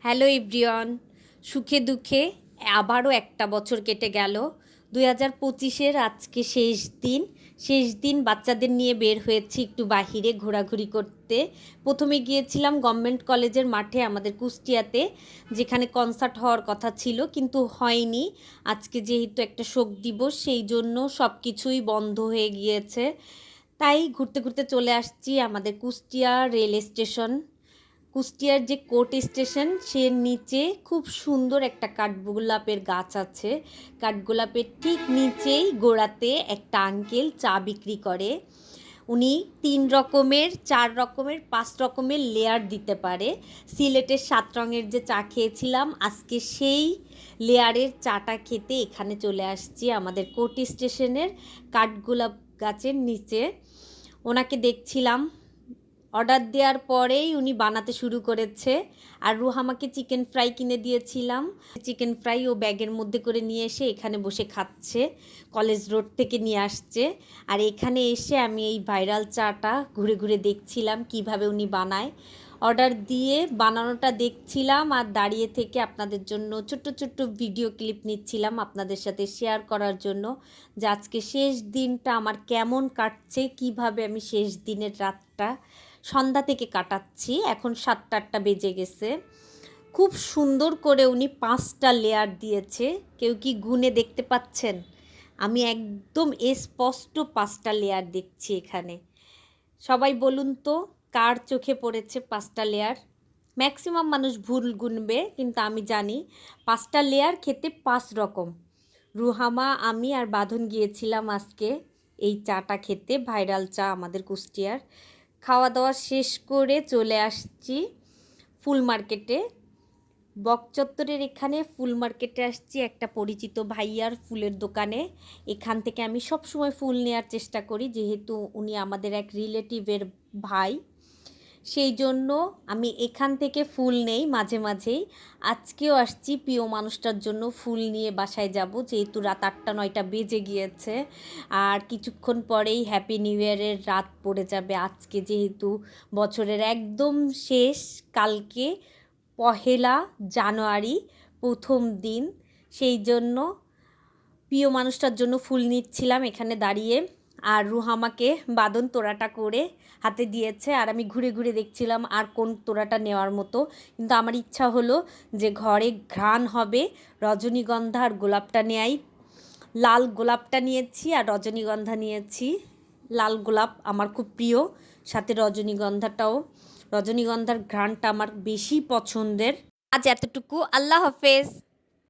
Hello everyone, সুখে দুঃখে আবারও একটা বছর কেটে গেল। 2025-এর আজকে শেষ দিন বাচ্চাদের নিয়ে বের হয়েছি একটু বাহিরে ঘোরাঘুরি করতে। প্রথমে গিয়েছিলাম গভর্নমেন্ট কলেজের মাঠে আমাদের কুষ্টিয়াতে, যেখানে কনসার্ট হওয়ার কথা ছিল কিন্তু হয়নি। আজকে যেহেতু একটা শোক দিবস, সেই জন্য সব কিছুই বন্ধ হয়ে গিয়েছে। তাই ঘুরতে ঘুরতে চলে আসছি আমাদের কুষ্টিয়া রেল স্টেশন। কুষ্টিয়ার যে কোর্ট স্টেশন, সে নিচে খুব সুন্দর একটা কাঠগোলাপের গাছ আছে। কাঠগোলাপের ঠিক নিচেই গোড়াতে একটা আঙ্কেল চা বিক্রি করে। উনি 3 রকমের, 4 রকমের, 5 রকমের লেয়ার দিতে পারে। সিলেটের 7 রঙের যে চা খেয়েছিলাম, আজকে সেই লেয়ারের চাটা খেতে এখানে চলে আসছি আমাদের কোর্ট স্টেশনের কাঠগোলাপ গাছের নিচে। ওনাকে দেখছিলাম, অর্ডার দেওয়ার পরেই উনি বানাতে শুরু করেছে। আর রুহামাকে চিকেন ফ্রাই কিনে দিয়েছিলাম, চিকেন ফ্রাই ও ব্যাগের মধ্যে করে নিয়ে এসে এখানে বসে খাচ্ছে। কলেজ রোড থেকে নিয়ে আসছে। আর এখানে এসে আমি এই ভাইরাল চাটা ঘুরে ঘুরে দেখছিলাম কিভাবে উনি বানায়। অর্ডার দিয়ে বানানোটা দেখছিলাম আর দাঁড়িয়ে থেকে আপনাদের জন্য ছোট্ট ছোট্ট ভিডিও ক্লিপ নিচ্ছিলাম আপনাদের সাথে শেয়ার করার জন্য, যে আজকে শেষ দিনটা আমার কেমন কাটছে, কিভাবে আমি শেষ দিনের রাতটা সন্ধ্যা থেকে কাটাচ্ছি। এখন 7টা বেজে গেছে। খুব সুন্দর করে উনি 5টা লেয়ার দিয়েছে। কেউ কি গুনে দেখতে পাচ্ছেন? আমি একদম স্পষ্ট 5টা লেয়ার দেখছি এখানে। সবাই বলুন তো, কার চোখে পড়েছে 5টা লেয়ার? ম্যাক্সিমাম মানুষ ভুল গুনবে, কিন্তু আমি জানি 5টা লেয়ার খেতে 5 রকম। রুহামা, আমি আর বাঁধন গিয়েছিলাম আজকে এই চাটা খেতে, ভাইরাল চা আমাদের কুষ্টিয়ার। খাওয়া দাওয়া শেষ করে চলে আসছি ফুল মার্কেটে। বকচত্বরের এখানে ফুল মার্কেটে আসছি একটা পরিচিত ভাইয়ার ফুলের দোকানে। এখান থেকে আমি সব সময় ফুল নেওয়ার চেষ্টা করি, যেহেতু উনি আমাদের এক রিলেটিভের ভাই। সেই জন্য আমি এখান থেকে ফুল নেই মাঝে মাঝেই। আজকেও আসছি প্রিয় মানুষটার জন্য ফুল নিয়ে বাসায় যাব, যেহেতু রাত 8টা-9টা বেজে গিয়েছে। আর কিছুক্ষণ পরেই হ্যাপি নিউ ইয়ারের রাত পড়ে যাবে। আজকে যেহেতু বছরের একদম শেষ, কালকে 1 জানুয়ারি প্রথম দিন, সেই জন্য প্রিয় মানুষটার জন্য ফুল নিচ্ছিলাম এখানে দাঁড়িয়ে। আর রুহামাকে বাঁধন তোড়াটা করে হাতে দিয়েছে, আর আমি ঘুরে ঘুরে দেখছিলাম আর কোন তোড়াটা নেওয়ার মতো। কিন্তু আমার ইচ্ছা হলো যে ঘরে ঘ্রাণ হবে, রজনীগন্ধা আর গোলাপটা নেয়াই। লাল গোলাপটা নিয়েছি আর রজনীগন্ধা নিয়েছি। লাল গোলাপ আমার খুব প্রিয়, সাথে রজনীগন্ধাটাও। রজনীগন্ধার ঘ্রাণটা আমার বেশি পছন্দের। আজ এতটুকু, আল্লাহ হাফেজ।